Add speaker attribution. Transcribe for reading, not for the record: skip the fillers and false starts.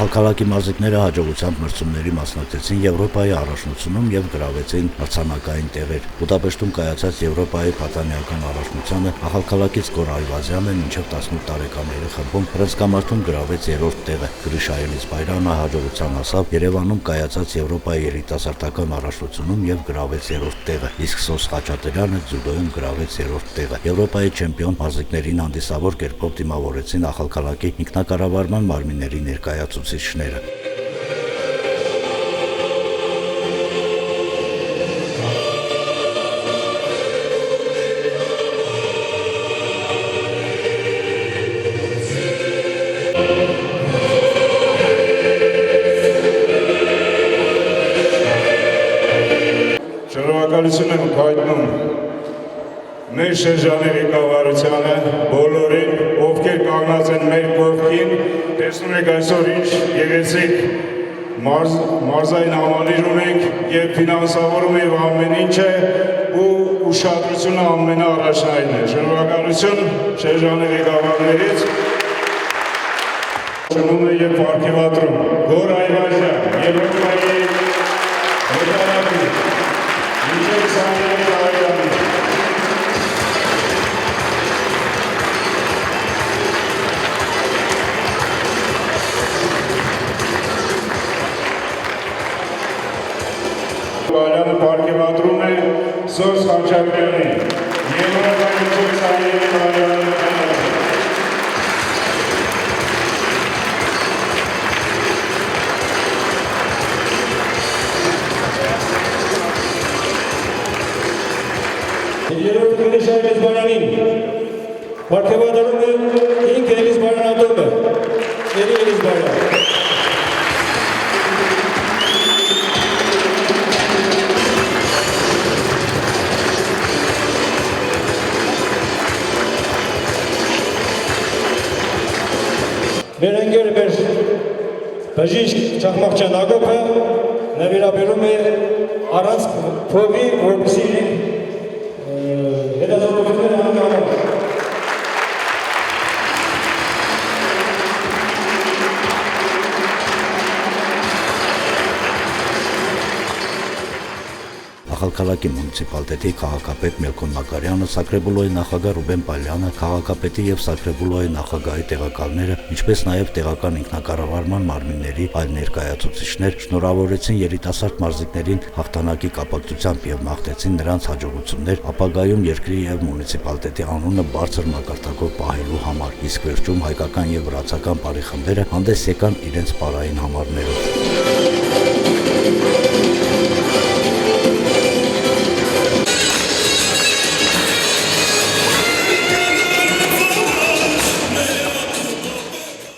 Speaker 1: Ախալքալակի մարզիկները հաջողությամբ մրցումների մասնակցեցին Եվրոպայի առաջնությունում եւ գրավեցին մրցանակային տեղեր։ Բուդապեշտում կայացած Եվրոպայի պատանեկան առաջնությանը Ախալքալակից Գոր Այվազյանը մինչև 18 տարեկանների խմբում բռնցքամարտում գրավեց 3-րդ տեղը։ Գրիշա Էլիզբարյանը հաջողության հասավ Երևանում կայացած Եվրոպայի երիտասարդական առաջնությունում եւ գրավեց 3-րդ տեղը, իսկ Սոս Խաչատրյանը ձյուդոյում գրավեց 3-րդ տեղը։ Եվրոպայի չեմպիոն մարզիկներին հանդիսավոր կերպով դիմավորեցին Ախալքալակի ինքնակառավարման մարմինների ներկայացուցիչները։
Speaker 2: Շնորհակալություն եմ հայտնում մեր շրջանի ղեկավարությանը, բոլորին, ովքեր կանգնած են մեր կողքին, տեսնում եք այսօր ինչ գեղեցիկ մարզային համալիր ունենք եւ ֆինանսավորում եւ ամեն ինչը ու ուշադրությունը ամենաառաջնային է։ Շնորհակալություն շրջանի ղեկավարներից։ Շնորհում եմ եւ պարգևատրում Գոր Այվազյան, Եվրոպայի հետարակի Բալյանը պարգևատրում է Սոս Խաչատրյանին, Եվրոպայի միջոցառումների Բալյանը
Speaker 3: Երրորդ Գրիշա Էլիզբարյանին պարգևատրում է ինք Էլիզբարյան ատոմը, Էլի Էլիզբարյան։ Մեր ընկերը մեր բժիշկ Չախմաղջյան Ագոպը նվիրաբերում է առանց փողի, որպեսզի հետազոտությունները հանգամանան։
Speaker 1: Ախալքալակի մունիցիպալիտետի քաղաքապետ Մելքոն Մակարյանը, Սակրեբուլոյի նախագահ Ռուբեն Պալյանը, քաղաքապետի եւ Սակրեբուլոյի նախագահի տեղակալները, ինչպես նաեւ տեղական ինքնակառավարման մարմինների այլ ներկայացուցիչներ շնորհավորեցին երիտասարդ մարզիկներին հաղթանակի կապակցությամբ եւ մաղթեցին նրանց հաջողություններ ապագայում երկրի եւ մունիցիպալիտետի անունը բարձր մակարդակով պահելու համար, իսկ վերջում հայկական եւ վրացական բարեխմբերը հանդես եկան իրենց պարային համարներով։